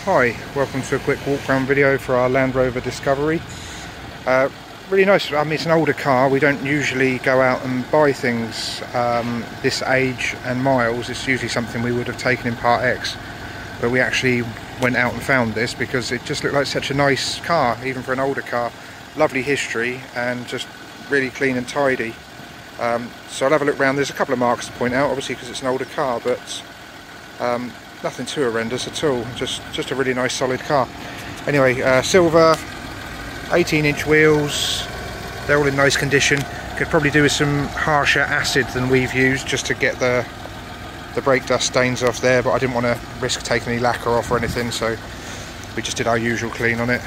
Hi, welcome to a quick walk around video for our Land Rover Discovery. Really nice. I mean, it's an older car. We don't usually go out and buy things this age and miles. It's usually something we would have taken in Part X, but we actually went out and found this because it just looked like such a nice car, even for an older car. Lovely history and just really clean and tidy. So I'll have a look around. There's a couple of marks to point out, obviously, because it's an older car, but nothing too horrendous at all. Just a really nice solid car. Anyway, silver, 18-inch wheels. They're all in nice condition. Could probably do with some harsher acid than we've used just to get the brake dust stains off there, but I didn't want to risk taking any lacquer off or anything, so we just did our usual clean on it.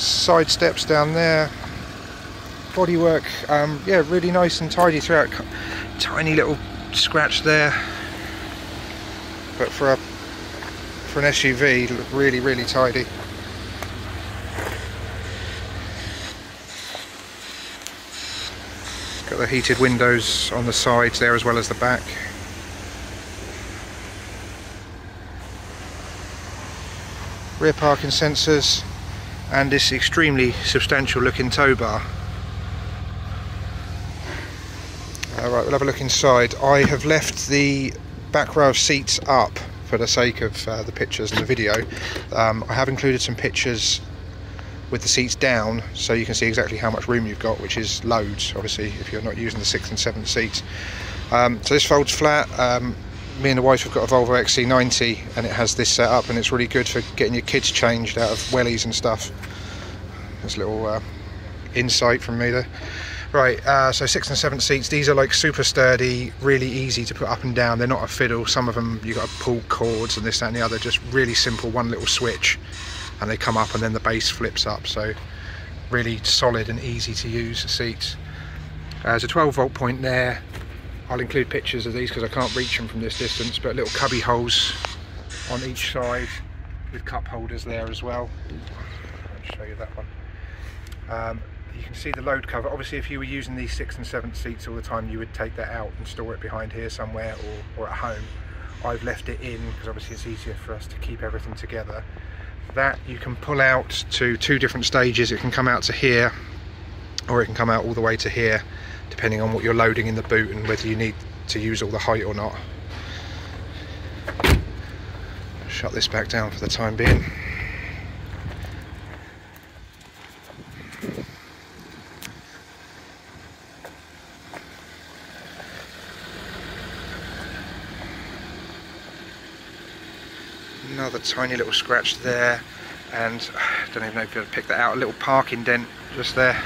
Side steps down there. Bodywork, yeah, really nice and tidy throughout. Tiny little scratch there, but for an SUV, look really tidy. Got the heated windows on the sides there as well as the back. Rear parking sensors and this extremely substantial looking tow bar. Right, we'll have a look inside. I have left the back row of seats up for the sake of the pictures and the video. I have included some pictures with the seats down so you can see exactly how much room you've got, which is loads, obviously, if you're not using the 6th and 7th seats. So this folds flat. Me and the wife have got a Volvo XC90 and it has this set up, and it's really good for getting your kids changed out of wellies and stuff. There's a little insight from me there. Right, so 6th and 7th seats, these are like super sturdy, really easy to put up and down. They're not a fiddle. Some of them you've got to pull cords and this, that and the other. Just really simple, one little switch and they come up and then the base flips up. So really solid and easy to use seats. There's a 12-volt point there. I'll include pictures of these because I can't reach them from this distance, but little cubby holes on each side with cup holders there as well. I'll show you that one. You can see the load cover. Obviously, if you were using these 6th and 7th seats all the time, you would take that out and store it behind here somewhere or at home. I've left it in because obviously it's easier for us to keep everything together. That you can pull out to 2 different stages. It can come out to here or it can come out all the way to here, depending on what you're loading in the boot and whether you need to use all the height or not. Shut this back down for the time being. Another tiny little scratch there, and I don't even know if you'll pick that out, a little parking dent just there.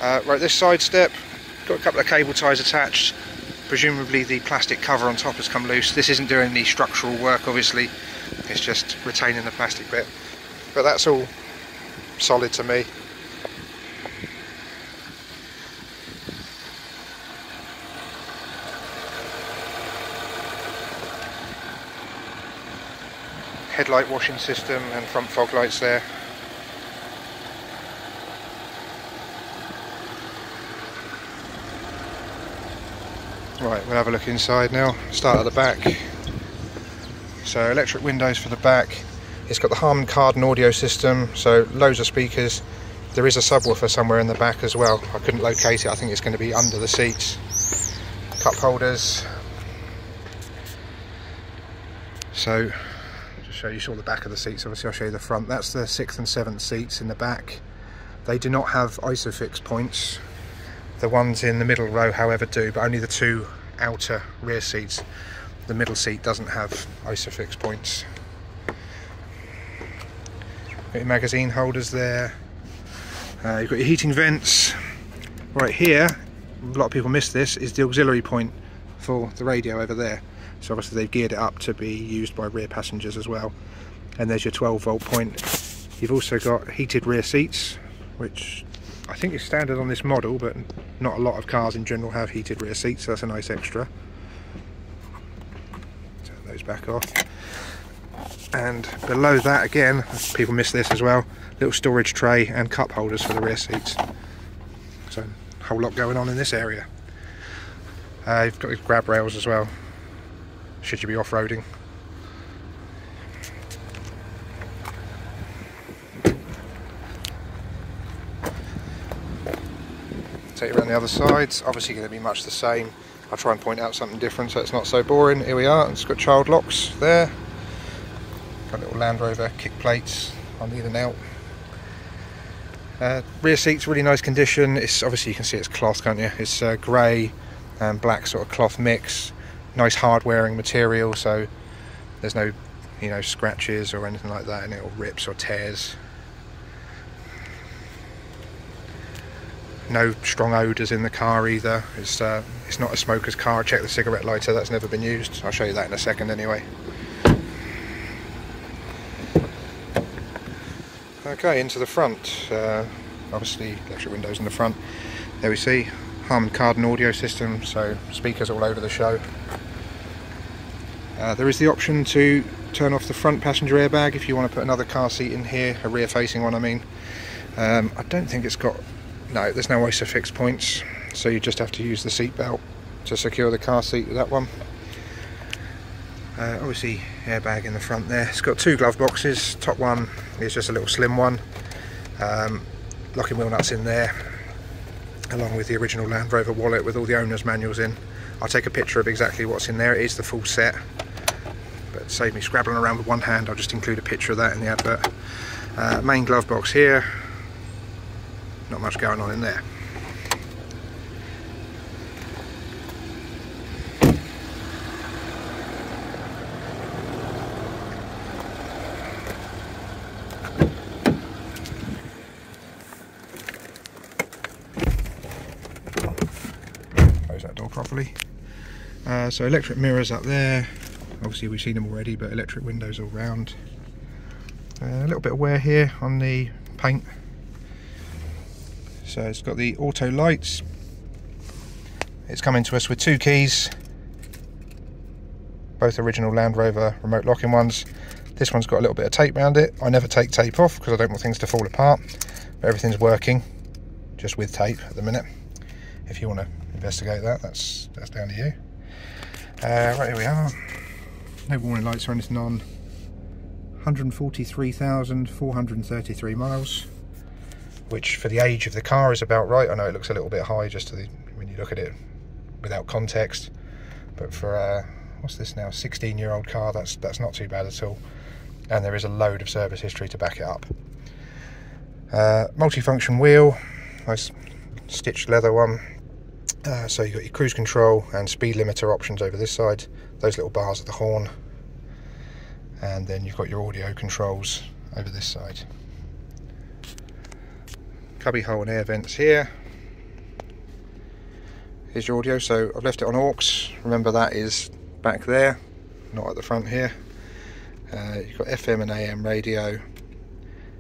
Right, this side step, got a couple of cable ties attached. Presumably the plastic cover on top has come loose. This isn't doing any structural work, obviously, it's just retaining the plastic bit, but that's all solid to me. Headlight washing system and front fog lights there. Right, we'll have a look inside now. Start at the back. So electric windows for the back. It's got the Harman Kardon audio system, so loads of speakers. There is a subwoofer somewhere in the back as well. I couldn't locate it. I think it's going to be under the seats. Cup holders. So show you saw the back of the seats, obviously I'll show you the front. That's the 6th and 7th seats in the back. They do not have ISOFIX points. The ones in the middle row, however, do, but only the 2 outer rear seats. The middle seat doesn't have ISOFIX points. Got your magazine holders there. You've got your heating vents. Right here, a lot of people miss this, is the auxiliary point for the radio over there. So obviously they've geared it up to be used by rear passengers as well. And there's your 12-volt point. You've also got heated rear seats, which I think is standard on this model, but not a lot of cars in general have heated rear seats, so that's a nice extra. Turn those back off. And below that, again, people miss this as well, little storage tray and cup holders for the rear seats. So a whole lot going on in this area. You've got your grab rails as well, should you be off-roading. take you around the other side. It's obviously going to be much the same. I'll try and point out something different so it's not so boring. Here we are, it's got child locks there. Got little Land Rover kick plates on either now. Rear seats, really nice condition. It's obviously, you can see it's cloth, can't you? It's grey and black sort of cloth mix. Nice hard wearing material, so there's no, you know, scratches or anything like that, and it rips or tears. No strong odours in the car either. It's not a smoker's car. Check the cigarette lighter, that's never been used. I'll show you that in a second anyway. Okay, into the front. Obviously electric windows in the front. There we see Harman Kardon audio system, so speakers all over the show. There is the option to turn off the front passenger airbag if you want to put another car seat in here, a rear facing one I mean. I don't think it's got, no, there's no ISOFIX points, so you just have to use the seat belt to secure the car seat with that one. Obviously airbag in the front there. It's got two glove boxes. Top one is just a little slim one. Locking wheel nuts in there, along with the original Land Rover wallet with all the owner's manuals in. I'll take a picture of exactly what's in there. It is the full set, but save me scrabbling around with one hand, I'll just include a picture of that in the advert. Main glove box here. Not much going on in there. Close that door properly. So electric mirrors up there. Obviously we've seen them already, but electric windows all round. A little bit of wear here on the paint. So it's got the auto lights. It's coming to us with two keys, both original Land Rover remote locking ones. This one's got a little bit of tape around it. I never take tape off because I don't want things to fall apart, but everything's working just with tape at the minute. If you want to investigate that, that's down to you. Right, here we are. No warning lights or anything on. 143,433 miles, which for the age of the car is about right. I know it looks a little bit high just to when you look at it without context, but for what's this now, 16-year-old car, that's not too bad at all. And there is a load of service history to back it up. Multifunction wheel, nice stitched leather one. So you've got your cruise control and speed limiter options over this side. Those little bars at the horn. And then you've got your audio controls over this side. Cubby hole and air vents here. Here's your audio, so I've left it on aux. Remember that is back there, not at the front here. You've got FM and AM radio.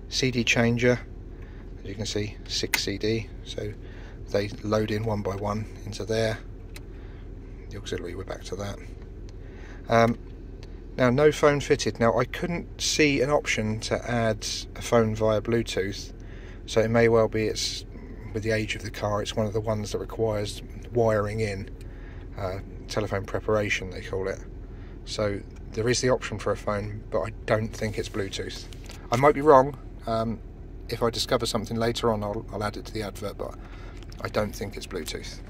CD changer, as you can see, 6 CD, so they load in one by one into there. The auxiliary, we're back to that. Now, no phone fitted. Now, I couldn't see an option to add a phone via Bluetooth, so it may well be it's, with the age of the car, it's one of the ones that requires wiring in, telephone preparation they call it. So there is the option for a phone, but I don't think it's Bluetooth. I might be wrong. If I discover something later on, I'll add it to the advert, but I don't think it's Bluetooth.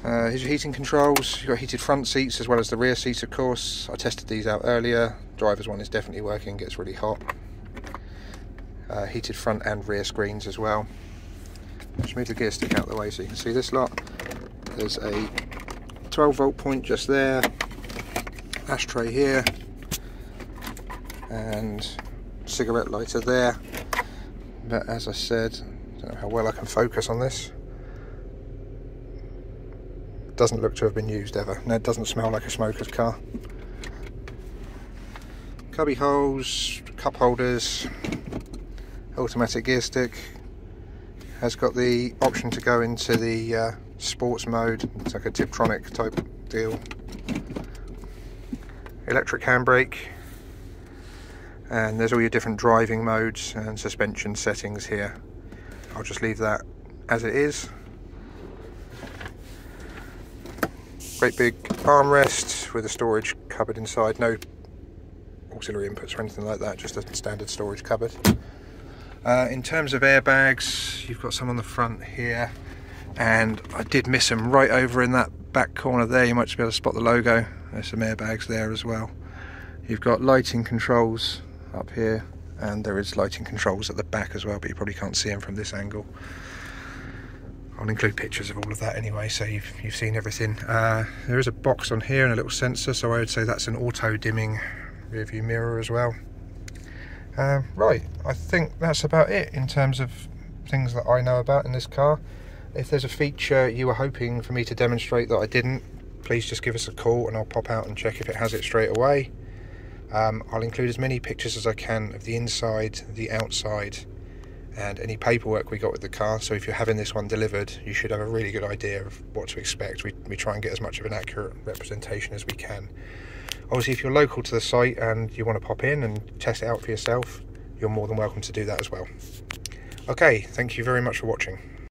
Here's your heating controls. You've got heated front seats as well as the rear seats, of course. I tested these out earlier. Driver's one is definitely working, gets really hot. Heated front and rear screens as well. Just move the gear stick out of the way so you can see this lot. There's a 12-volt point just there, ashtray here, and cigarette lighter there. But as I said, I don't know how well I can focus on this. Doesn't look to have been used ever. No, it doesn't smell like a smoker's car. Cubby holes, cup holders, automatic gear stick. Has got the option to go into the sports mode. It's like a Tiptronic type deal. Electric handbrake. And there's all your different driving modes and suspension settings here. I'll just leave that as it is. Great big armrest with a storage cupboard inside. No auxiliary inputs or anything like that, just a standard storage cupboard. In terms of airbags, you've got some on the front here. and I did miss them right over in that back corner there. You might just be able to spot the logo. There's some airbags there as well. You've got lighting controls up here, and there is lighting controls at the back as well, but you probably can't see them from this angle. I'll include pictures of all of that anyway, so you've seen everything. There is a box on here and a little sensor, so I would say that's an auto dimming rear view mirror as well. Right, I think that's about it in terms of things that I know about in this car. If there's a feature you were hoping for me to demonstrate that I didn't, please just give us a call and I'll pop out and check if it has it straight away. I'll include as many pictures as I can of the inside, the outside, and any paperwork we got with the car, so if you're having this one delivered you should have a really good idea of what to expect. We try and get as much of an accurate representation as we can. Obviously if you're local to the site and you want to pop in and test it out for yourself, you're more than welcome to do that as well. Okay, thank you very much for watching.